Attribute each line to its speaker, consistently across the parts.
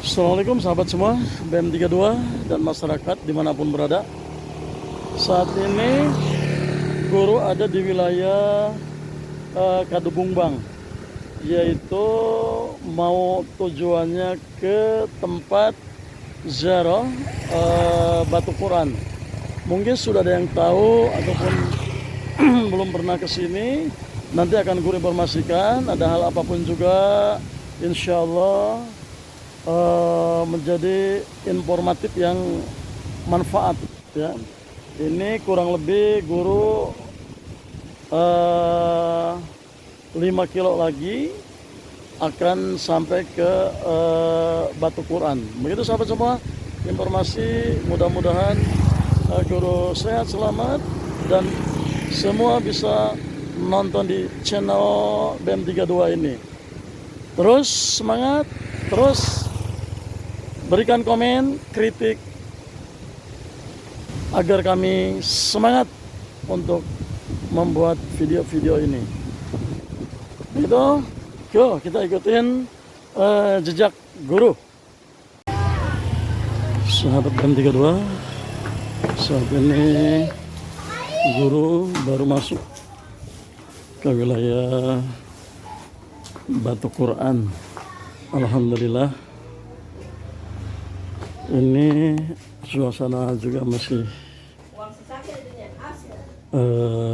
Speaker 1: Assalamualaikum sahabat semua, BM32 dan masyarakat dimanapun berada. Saat ini guru ada di wilayah Kadubungbang, yaitu mau tujuannya ke tempat ziarah Batu Quran. Mungkin sudah ada yang tahu ataupun belum pernah ke sini. Nanti akan guru informasikan. Ada hal apapun juga, insya Allah menjadi informatif yang manfaat ya. Ini kurang lebih guru 5 kilo lagi akan sampai ke Batu Quran. Begitu sahabat semua informasi, mudah-mudahan guru sehat selamat dan semua bisa nonton di channel BM32 ini. Terus semangat, terus berikan komen, kritik agar kami semangat untuk membuat video-video ini. Itu, yuk kita ikutin jejak guru. Sahabat BM32, saat ini guru baru masuk ke wilayah Batu Quran. Alhamdulillah. Ini suasana juga masih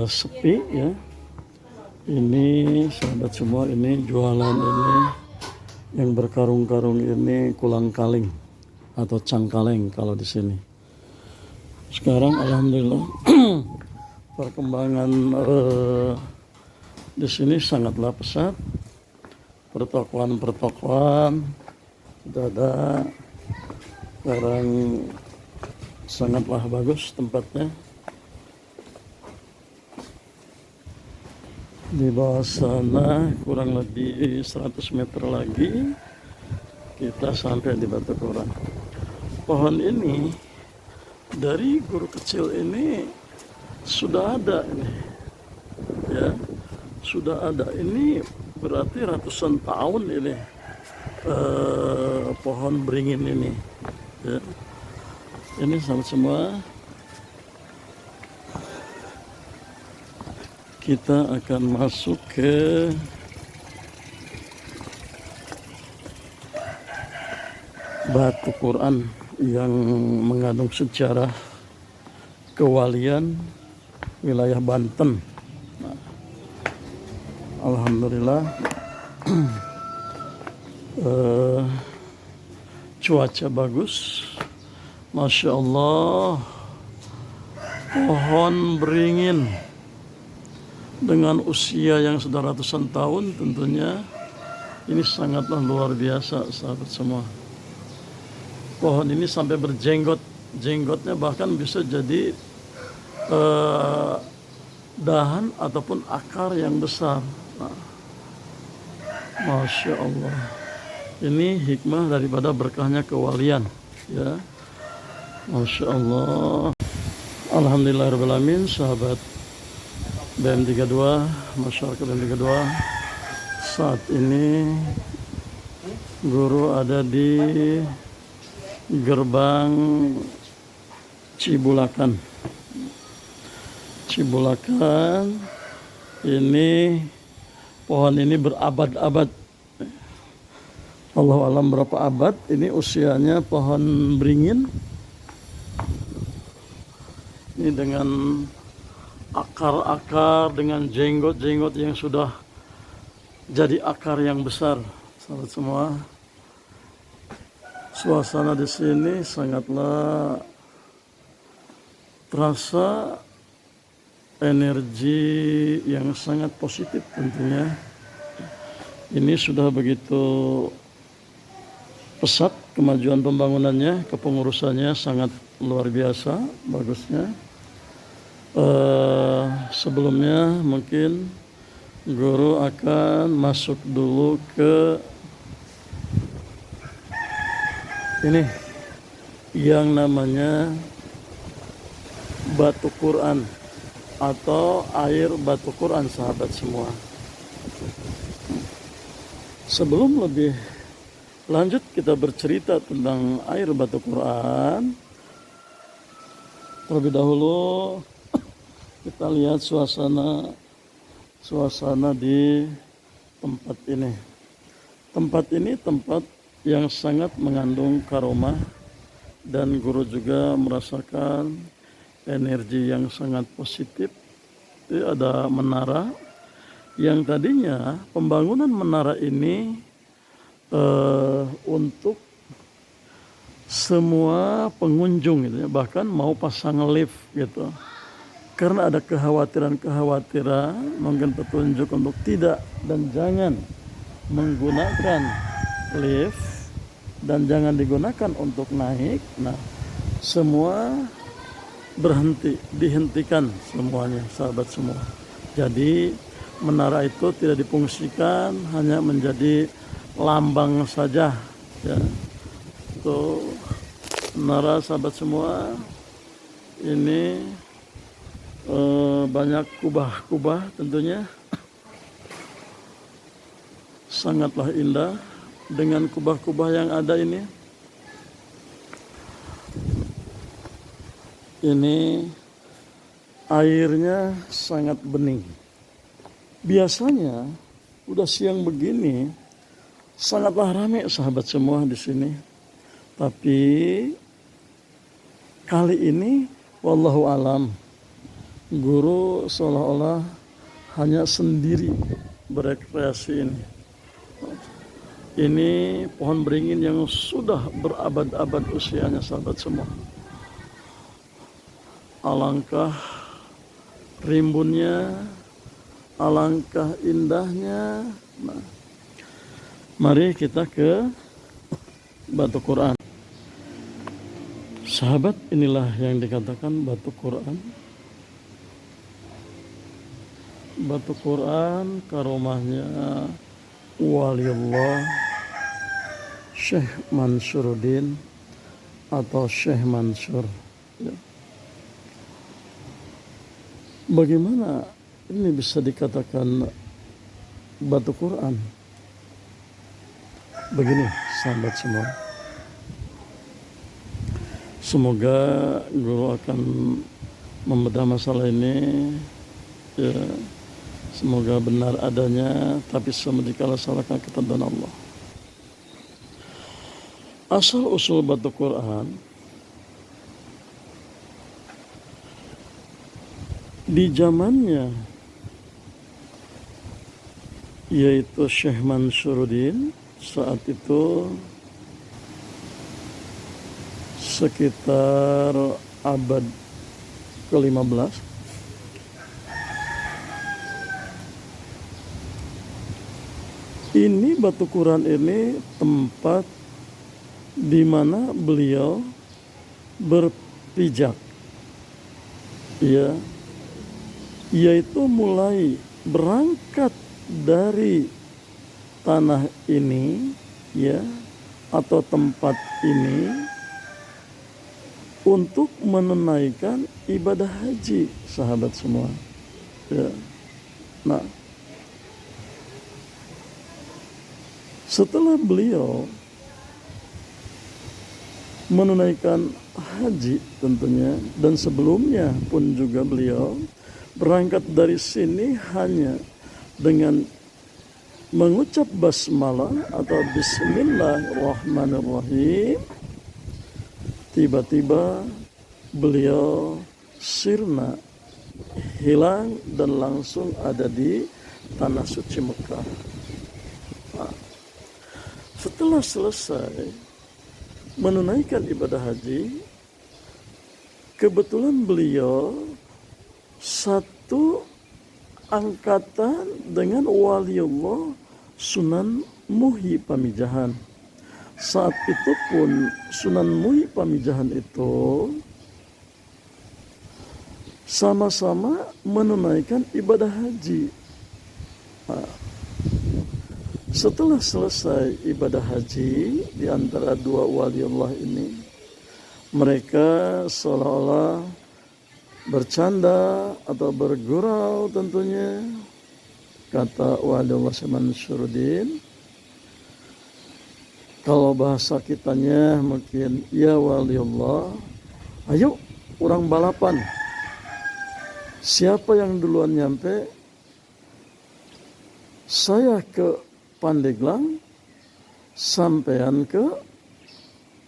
Speaker 1: sepi ya. Ini sahabat semua, ini jualan ini yang berkarung-karung ini kulang kaling atau cangkaleng kalau di sini. Sekarang alhamdulillah perkembangan di sini sangatlah pesat. Pertokoan sudah ada. Sekarang sangatlah bagus tempatnya. Di bawah sana kurang lebih 100 meter lagi kita sampai di Batu Quran. Pohon ini dari guru kecil ini sudah ada ini. Ya, sudah ada. Ini berarti ratusan tahun ini pohon beringin ini. Ya. Ini sahabat semua, kita akan masuk ke Batu Quran yang mengandung sejarah kewalian wilayah Banten. Nah, alhamdulillah cuaca bagus, Masya Allah. Pohon beringin dengan usia yang sudah ratusan tahun, tentunya ini sangatlah luar biasa sahabat semua. Pohon ini sampai berjenggot, jenggotnya bahkan bisa jadi dahan ataupun akar yang besar. Nah, Masya Allah. Ini hikmah daripada berkahnya kewalian ya. Masya Allah. Alhamdulillahirrahmanirrahim. Sahabat BM32, masyarakat BM32, saat ini guru ada di gerbang Cibulakan. Cibulakan ini, pohon ini berabad-abad. Allahu alam berapa abad ini usianya pohon beringin. Ini dengan akar-akar, dengan jenggot-jenggot yang sudah jadi akar yang besar. Sahabat semua, suasana di sini sangatlah terasa energi yang sangat positif tentunya. Ini sudah begitu pesat kemajuan pembangunannya, kepengurusannya sangat luar biasa bagusnya. Sebelumnya mungkin guru akan masuk dulu ke ini yang namanya Batu Quran atau air Batu Quran sahabat semua. Sebelum lebih Lanjut kita bercerita tentang air batu Quran. Terlebih dahulu kita lihat suasana di tempat ini. Tempat ini tempat yang sangat mengandung karomah dan guru juga merasakan energi yang sangat positif. Ada menara yang tadinya pembangunan menara ini untuk semua pengunjung gitu ya, bahkan mau pasang lift gitu. Karena ada kekhawatiran mungkin petunjuk untuk tidak dan jangan menggunakan lift dan jangan digunakan untuk naik. Nah, semua dihentikan semuanya, sahabat semua. Jadi menara itu tidak difungsikan, hanya menjadi lambang saja ya. Tuh menara, sahabat semua, ini banyak kubah-kubah tentunya. Sangatlah indah dengan kubah-kubah yang ada ini. Ini airnya sangat bening. Biasanya udah siang begini sangatlah ramai, sahabat semua, di sini. Tapi kali ini wallahu alam, guru seolah-olah hanya sendiri berekreasi ini. Ini pohon beringin yang sudah berabad-abad usianya, sahabat semua. Alangkah rimbunnya, alangkah indahnya. Nah, mari kita ke batu Quran. Sahabat, inilah yang dikatakan batu Quran. Batu Quran karomahnya waliullah Syekh Mansuruddin atau Syekh Mansur. Ya. Bagaimana ini bisa dikatakan batu Quran? Begini, sahabat semua. Semoga guru akan membedah masalah ini. Ya, semoga benar adanya, tapi jikalau salahkan ketentuan Allah. Asal usul batu Quran di zamannya yaitu Syekh Mansuruddin, saat itu sekitar abad ke-15. Ini batu Quran ini tempat di mana beliau berpijak, ya, yaitu mulai berangkat dari tanah ini, ya, atau tempat ini untuk menunaikan ibadah haji, sahabat semua. Ya. Nah, setelah beliau menunaikan haji tentunya, dan sebelumnya pun juga beliau berangkat dari sini hanya dengan mengucap basmalah atau bismillahirrahmanirrahim. Tiba-tiba beliau sirna, hilang, dan langsung ada di tanah suci Mekah. Nah, setelah selesai menunaikan ibadah haji, kebetulan beliau satu angkatan dengan waliullah Sunan Muhi Pamijahan. Saat itu pun Sunan Muhi Pamijahan itu sama-sama menunaikan ibadah haji. Nah, setelah selesai ibadah haji di antara dua waliullah ini, mereka seolah-olah bercanda atau bergurau tentunya. Kata waliullah Syekh Mansuruddin, Kalau bahasa kitanya mungkin ya waliullah, ayo orang balapan. Siapa yang duluan nyampe, saya ke Pandeglang, sampean ke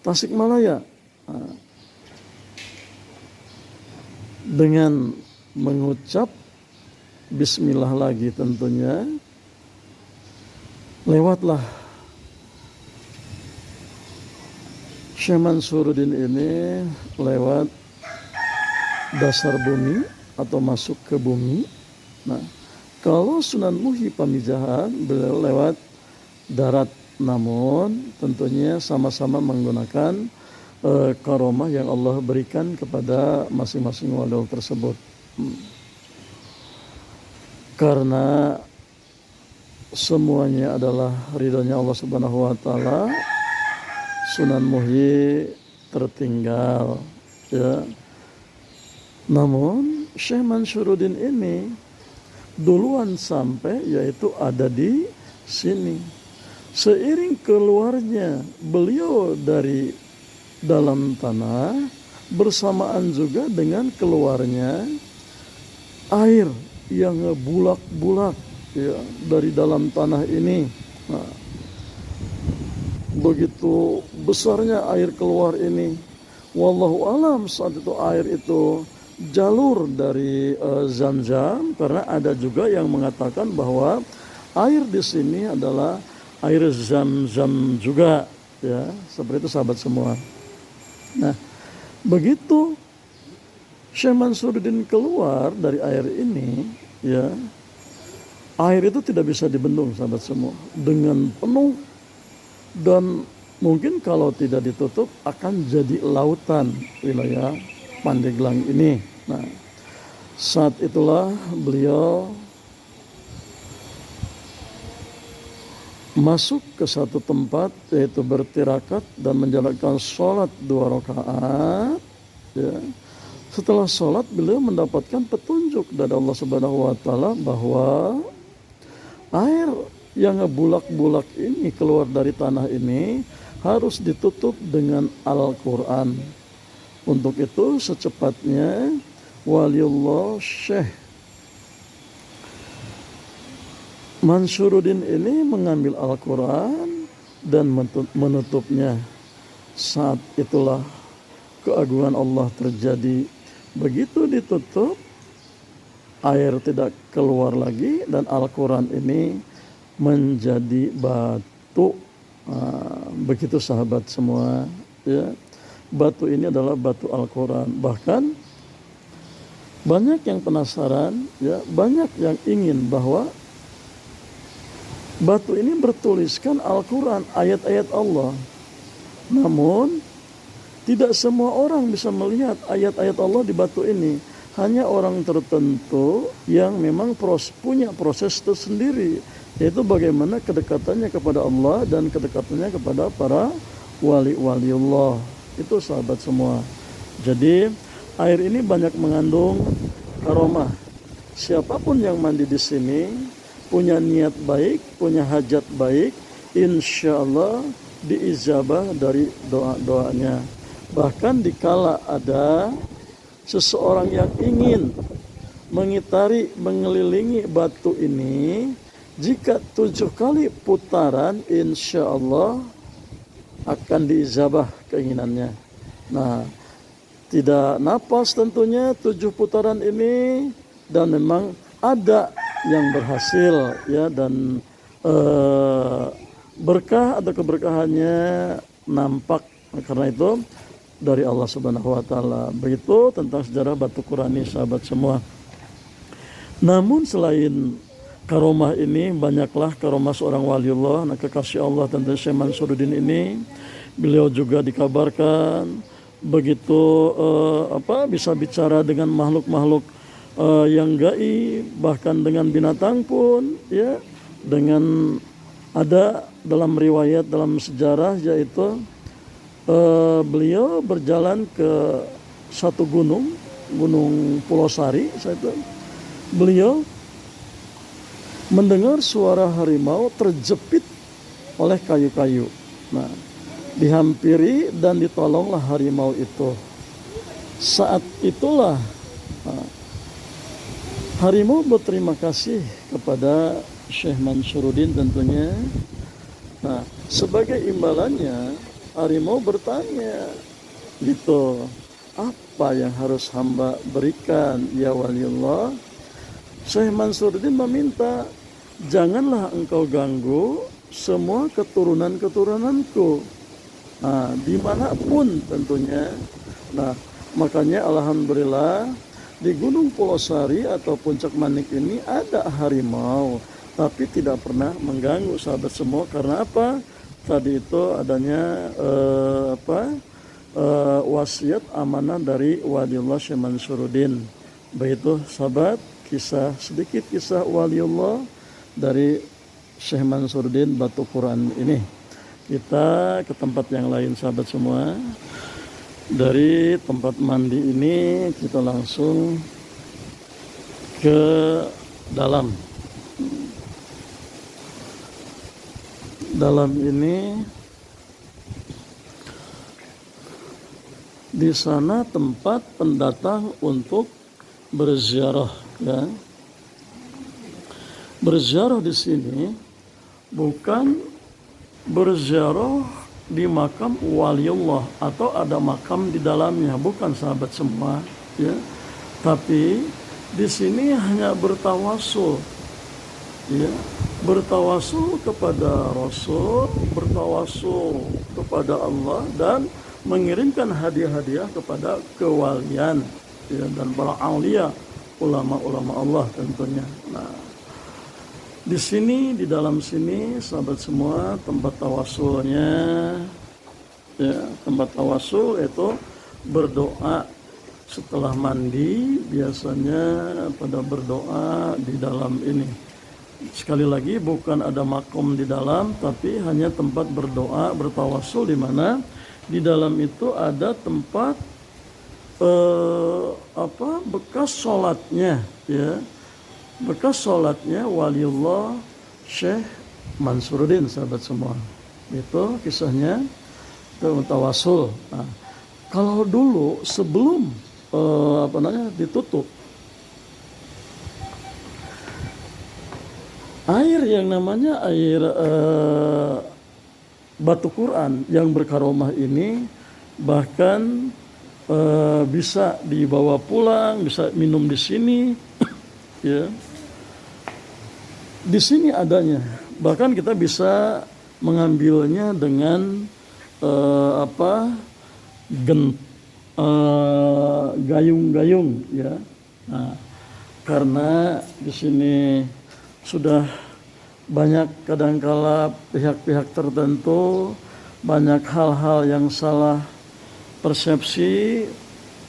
Speaker 1: Tasikmalaya. Nah, dengan mengucap bismillah lagi tentunya, lewatlah Syekh Mansuruddin ini lewat dasar bumi atau masuk ke bumi. Nah, kalau Sunan Muhi Pamijahan beliau lewat darat, namun tentunya sama-sama menggunakan karomah yang Allah berikan kepada masing-masing wali tersebut. Karena semuanya adalah ridhonya Allah Subhanahu wa taala, Sunan Muhi tertinggal, ya. Namun Syekh Mansuruddin ini duluan sampai, yaitu ada di sini. Seiring keluarnya beliau dari dalam tanah, bersamaan juga dengan keluarnya air yang bulak-bulak, ya, dari dalam tanah ini. Nah, begitu besarnya air keluar ini, wallahu alam saat itu air itu jalur dari Zam-Zam, karena ada juga yang mengatakan bahwa air di sini adalah air Zam-Zam juga, ya, seperti itu sahabat semua. Nah, begitu Syekh Mansuruddin keluar dari air ini, ya, air itu tidak bisa dibendung sahabat semua, dengan penuh. Dan mungkin kalau tidak ditutup akan jadi lautan wilayah Pandeglang ini. Nah, saat itulah beliau masuk ke satu tempat, yaitu bertirakat dan menjalankan sholat 2 rakaat. Ya. Setelah sholat beliau mendapatkan petunjuk dari Allah Subhanahu wa taala bahwa air yang bulak-bulak ini keluar dari tanah ini harus ditutup dengan Al-Quran. Untuk itu secepatnya waliullah Syekh Mansuruddin ini mengambil Al-Quran dan menutupnya. Saat itulah keagungan Allah terjadi. Begitu ditutup, air tidak keluar lagi dan Al-Quran ini menjadi batu. Begitu sahabat semua, ya. Batu ini adalah batu Al-Quran. Bahkan banyak yang penasaran, ya, banyak yang ingin bahwa batu ini bertuliskan Al-Quran, ayat-ayat Allah. Namun tidak semua orang bisa melihat ayat-ayat Allah di batu ini. Hanya orang tertentu yang memang punya proses tersendiri, yaitu bagaimana kedekatannya kepada Allah dan kedekatannya kepada para wali-waliullah. Itu sahabat semua. Jadi air ini banyak mengandung karomah. Siapapun yang mandi di sini punya niat baik, punya hajat baik, insya Allah diijabah dari doa-doanya. Bahkan dikala ada seseorang yang ingin mengelilingi batu ini, jika 7 kali putaran, insya Allah akan diijabah keinginannya. Nah, tidak napas tentunya 7 putaran ini, dan memang ada yang berhasil, ya, dan berkah atau keberkahannya nampak. Karena itu dari Allah Subhanahu wa taala. Begitu tentang sejarah batu Qurani sahabat semua. Namun selain karomah ini, banyaklah karomah seorang waliullah. Nah, kekasih Allah tentang Syekh Mansuruddin ini, beliau juga dikabarkan begitu bisa bicara dengan makhluk-makhluk yang gaib, bahkan dengan binatang pun, ya. Dengan ada dalam riwayat, dalam sejarah, yaitu beliau berjalan ke satu gunung Pulau Sari. Saat itu beliau mendengar suara harimau terjepit oleh kayu-kayu. Nah, dihampiri dan ditolonglah harimau itu. Saat itulah harimau berterima kasih kepada Syekh Mansyuruddin tentunya. Nah, sebagai imbalannya harimau bertanya gitu, apa yang harus hamba berikan ya waliullah? Syekh Mansyuruddin meminta, janganlah engkau ganggu semua keturunan-keturunanku. Nah, dimanapun tentunya. Nah, makanya alhamdulillah di Gunung Pulosari atau Puncak Manik ini ada harimau, tapi tidak pernah mengganggu sahabat semua. Karena apa? Tadi itu adanya wasiat amanah dari waliullah Syekh Mansyuruddin. Begitu sahabat, sedikit kisah waliullah dari Syekh Mansyuruddin Batu Quran ini. Kita ke tempat yang lain sahabat semua. Dari tempat mandi ini kita langsung ke dalam. Dalam ini di sana tempat pendatang untuk berziarah ya. Berziarah di sini bukan berziarah di makam waliullah atau ada makam di dalamnya, bukan sahabat semua ya. Tapi di sini hanya bertawasul ya, bertawasul kepada Rasul, bertawasul kepada Allah dan mengirimkan hadiah-hadiah kepada kewalian ya, dan para aulia, ulama-ulama Allah tentunya. Nah, di sini, di dalam sini, sahabat semua, tempat tawasulnya, ya, tempat tawasul itu berdoa setelah mandi, biasanya pada berdoa di dalam ini. Sekali lagi, bukan ada makom di dalam, tapi hanya tempat berdoa, bertawasul, di mana di dalam itu ada tempat bekas sholatnya, ya. Bekas sholatnya waliullah Syekh Mansyuruddin sahabat semua. Itu kisahnya tawasul. Nah, kalau dulu sebelum ditutup, air yang namanya air Batu Quran yang berkaromah ini bahkan bisa dibawa pulang, bisa minum di sini. Ya, di sini adanya. Bahkan kita bisa mengambilnya dengan gayung-gayung, ya. Nah, karena di sini sudah banyak kadangkala pihak-pihak tertentu, banyak hal-hal yang salah persepsi,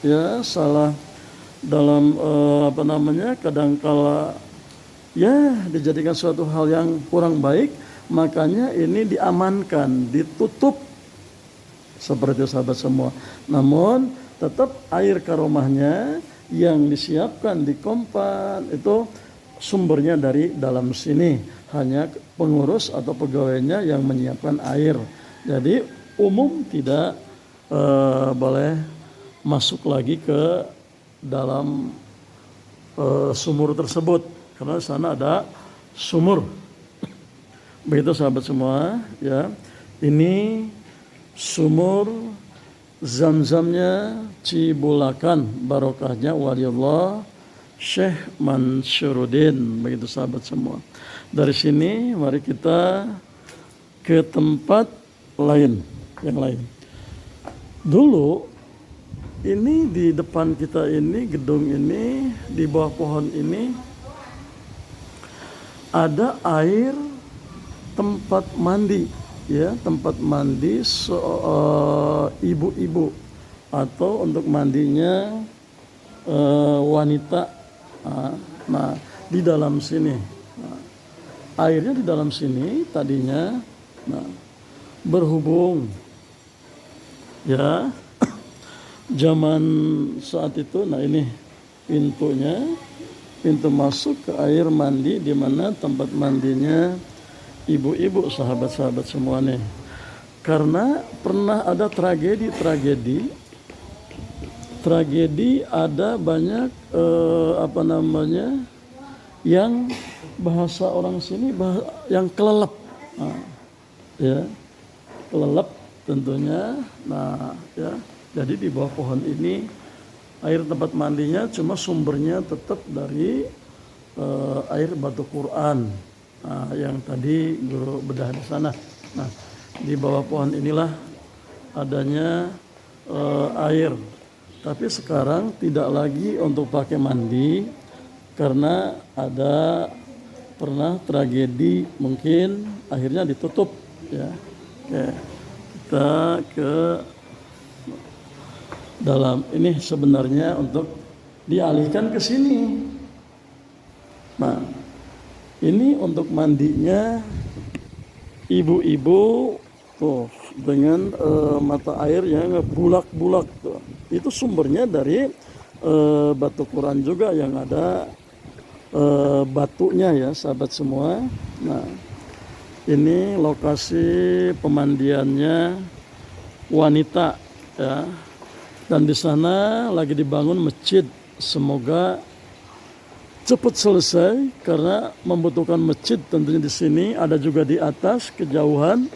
Speaker 1: ya, salah dalam kadangkala ya dijadikan suatu hal yang kurang baik, makanya ini diamankan, ditutup seperti sahabat semua. Namun tetap air karomahnya yang disiapkan di kompan itu sumbernya dari dalam sini, hanya pengurus atau pegawainya yang menyiapkan air. Jadi umum tidak boleh masuk lagi ke dalam sumur tersebut, karena di sana ada sumur. Begitu sahabat semua ya. Ini sumur zam-zamnya Cibulakan, barokahnya waliullah Syekh Mansyuruddin. Begitu sahabat semua. Dari sini mari kita ke tempat lain, yang lain. Dulu ini di depan kita ini, gedung ini, di bawah pohon ini ada air tempat mandi, ya, tempat mandi ibu-ibu atau untuk mandinya wanita. Nah, di dalam sini, airnya di dalam sini tadinya, berhubung, ya. Zaman saat itu, nah ini pintunya, pintu masuk ke air mandi, di mana tempat mandinya ibu-ibu, sahabat-sahabat semua nih. Karena pernah ada tragedi ada banyak yang bahasa orang sini yang kelelep, ya kelelep tentunya. Nah ya, jadi di bawah pohon ini air tempat mandinya cuma sumbernya tetap dari air batu Quran, yang tadi guru bedah di sana. Nah di bawah pohon inilah adanya air. Tapi sekarang tidak lagi untuk pakai mandi karena ada pernah tragedi, mungkin akhirnya ditutup ya. Oke, kita ke dalam. Ini sebenarnya untuk dialihkan ke sini. Nah, ini untuk mandinya ibu-ibu tuh dengan mata air yang bulak-bulak tuh. Itu sumbernya dari batu Quran juga yang ada batunya ya, sahabat semua. Nah, ini lokasi pemandiannya wanita ya. Dan di sana lagi dibangun masjid. Semoga cepat selesai karena membutuhkan masjid tentunya di sini, ada juga di atas kejauhan.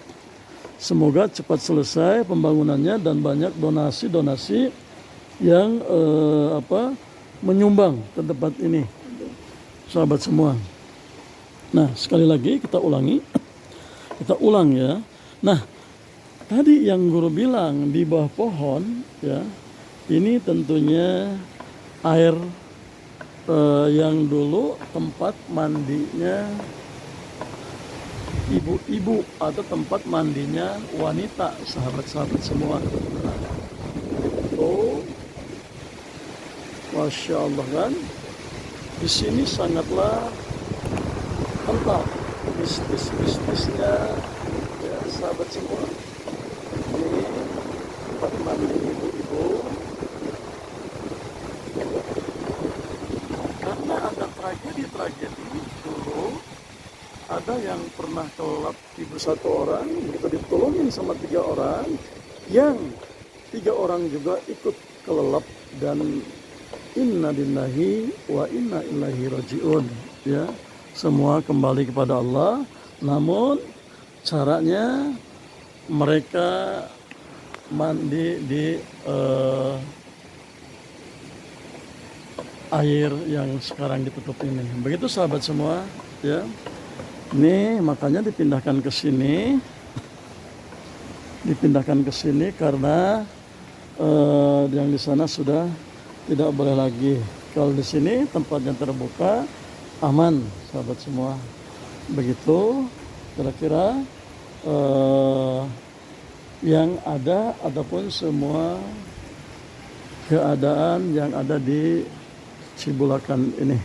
Speaker 1: Semoga cepat selesai pembangunannya dan banyak donasi-donasi yang menyumbang ke tempat ini, sahabat semua. Nah, sekali lagi kita ulang ya. Nah, tadi yang guru bilang di bawah pohon ya, ini tentunya air yang dulu tempat mandinya ibu-ibu atau tempat mandinya wanita, sahabat-sahabat semua. Oh, Masya Allah kan, di sini sangatlah kental mistis-mistisnya ya, sahabat semua. Ini tempat mandi ibu-ibu. Karena ada tragedi dulu, ada yang pernah kelelap ibu satu orang, begitu ditolongin sama 3 orang, yang 3 orang juga ikut kelelap, dan inna lillahi wa inna ilaihi rajiun ya, semua kembali kepada Allah. Namun caranya mereka mandi di air yang sekarang ditutup ini. Begitu sahabat semua ya. Ini makanya dipindahkan ke sini. Karena yang di sana sudah tidak boleh lagi. Kalau di sini tempatnya terbuka, aman, sahabat semua. Begitu kira-kira yang ada ataupun semua keadaan yang ada di Cibulakan ini.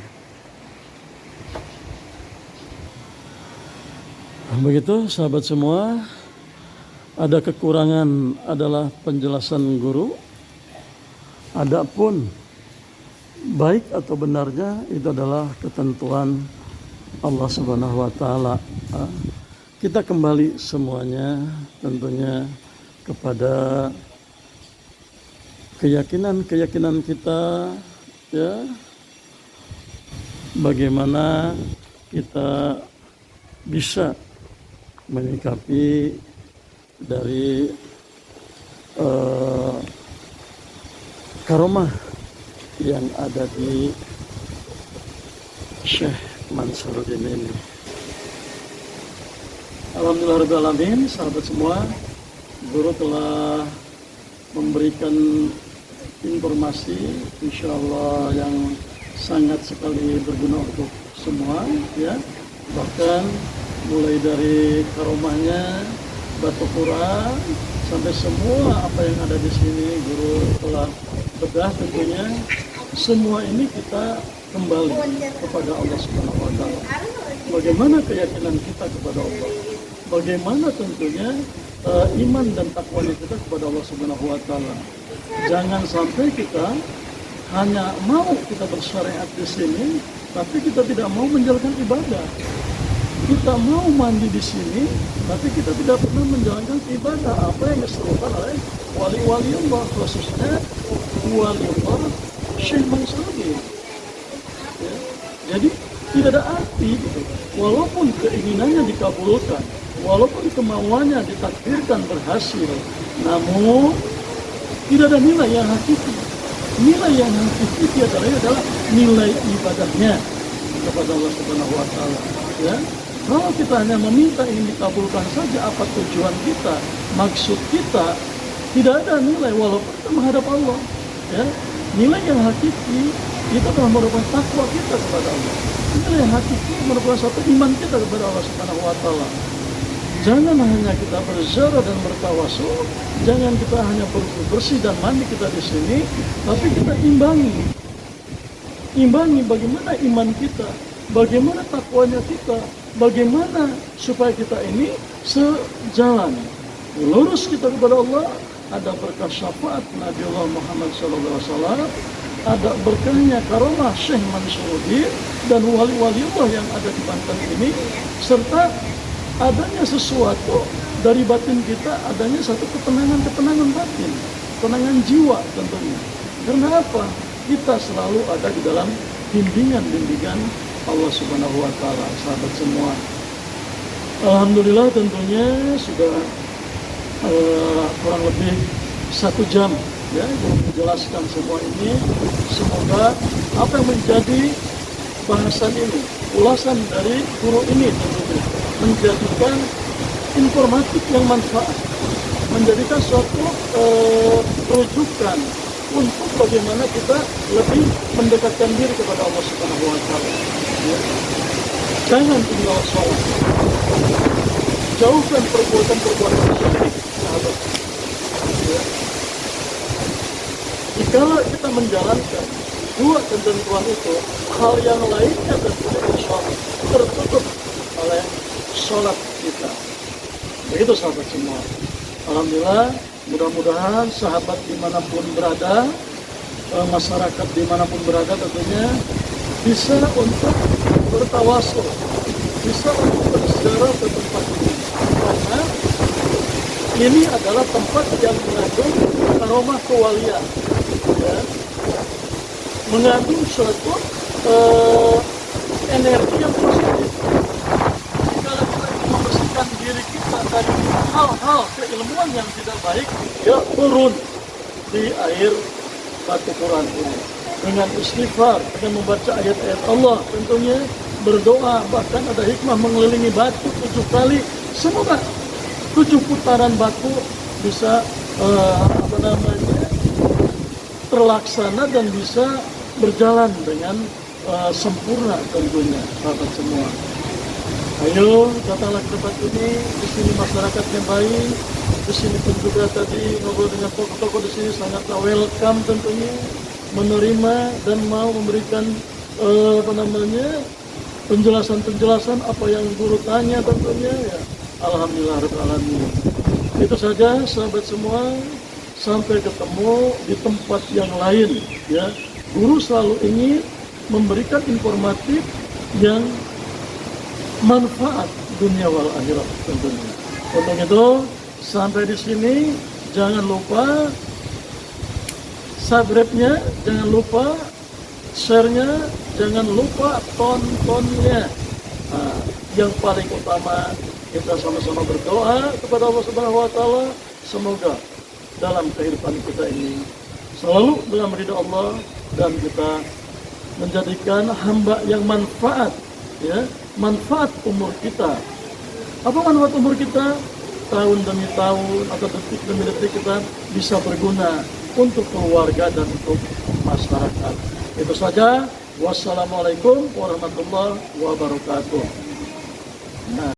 Speaker 1: Begitu sahabat semua. Ada kekurangan adalah penjelasan guru. Adapun baik atau benarnya itu adalah ketentuan Allah Subhanahu wa taala. Kita kembali semuanya tentunya kepada keyakinan kita ya. Bagaimana kita bisa menyikapi dari karomah yang ada di Syekh Mansuruddin ini. Alhamdulillah, sahabat semua, guru telah memberikan informasi insyaallah yang sangat sekali berguna untuk semua ya. Bahkan mulai dari karomahnya batu Quran sampai semua apa yang ada di sini guru telah bedah tentunya. Semua ini kita kembali kepada Allah Subhanahu wa taala. Bagaimana keyakinan kita kepada Allah? Bagaimana tentunya iman dan takwa kita kepada Allah Subhanahu wa taala. Jangan sampai kita hanya mau kita bersyariat di sini, tapi kita tidak mau menjalankan ibadah. kita mau mandi di sini, tapi kita tidak pernah menjalankan ibadah apa yang diserukan oleh wali-wali Allah, khususnya wali Allah Syekh Mansuri. Ya. Jadi tidak ada arti, gitu. Walaupun keinginannya dikabulkan, walaupun kemauannya ditakdirkan berhasil, namun tidak ada nilai yang hakiki. Nilai yang hakiki adalah nilai ibadahnya kepada Allah Subhanahu Wa Taala. Ya. Kalau kita hanya meminta ingin dikabulkan saja, apa tujuan kita, maksud kita, tidak ada nilai walaupun kita menghadap Allah. Ya. Nilai yang hakiki itu adalah merupakan takwa kita kepada Allah. Nilai yang hakiki merupakan satu iman kita kepada Allah Subhanahu Wa Taala. Jangan hanya kita berziarah dan bertawasul, jangan kita hanya bersih dan mandi kita di sini, tapi kita imbangi bagaimana iman kita, bagaimana takwanya kita, bagaimana supaya kita ini sejalan, lurus kita kepada Allah. Ada berkah syafaat Nabi Allah Muhammad SAW, ada berkahnya karamah Syekh Mansuruddin dan wali-wali Allah yang ada di Banten ini, serta adanya sesuatu dari batin kita, adanya satu ketenangan batin, ketenangan jiwa tentunya. Karena apa? Kita selalu ada di dalam bimbingan Allah Subhanahu Wa Taala, sahabat semua. Alhamdulillah tentunya sudah kurang lebih 1 jam ya untuk menjelaskan semua ini. Semoga apa yang menjadi bahasan ini, ulasan dari guru ini tentunya menjadikan informatif yang manfaat, menjadikan suatu rujukan untuk bagaimana kita lebih mendekatkan diri kepada Allah Subhanahu Wa Taala. Ya. Jangan tinggal sholat, jauhkan perbuatan-perbuatan syirik, sahabat. Ya. Jikalau kita menjalankan 2 ketentuan itu, hal yang lainnya tentunya insyaallah tertutup oleh sholat kita. Begitu sahabat semua. Alhamdulillah, mudah-mudahan sahabat dimanapun berada, masyarakat dimanapun berada tentunya bisa untuk bertawasul, bisa untuk berziarah ke tempat ini. Karena ini adalah tempat yang mengandung aroma kewalian, ya, mengandung suatu energi yang positif. Kalau kita ingin membersihkan diri kita dari hal-hal keilmuan yang tidak baik, ya turun di air batu Quran ini dengan istighfar, dengan membaca ayat-ayat Allah, tentunya berdoa, bahkan ada hikmah mengelilingi batu 7 kali. Semoga 7 putaran batu bisa terlaksana dan bisa berjalan dengan sempurna tentunya, sahabat semua. Ayo datanglah ke tempat ini. Di sini masyarakatnya baik. Di sini pun juga tadi ngobrol dengan tokoh-tokoh di sini sangat welcome tentunya, menerima dan mau memberikan penjelasan-penjelasan apa yang guru tanya tentunya. Ya, alhamdulillah rabbil alamin. Itu saja sahabat semua. Sampai ketemu di tempat yang lain. Ya, guru selalu ingin memberikan informatif yang manfaat dunia wal akhirat tentunya. Untuk itu sampai di sini, jangan lupa subscribe-nya, jangan lupa share-nya, jangan lupa tontonnya. Nah, yang paling utama kita sama-sama berdoa kepada Allah Subhanahu Wa Taala, semoga dalam kehidupan kita ini selalu dalam ridha Allah dan kita menjadikan hamba yang manfaat, ya, manfaat umur kita. Apa manfaat umur kita? Tahun demi tahun atau detik demi detik kita bisa berguna untuk keluarga dan untuk masyarakat. Itu saja. Wassalamualaikum warahmatullahi wabarakatuh. Nah.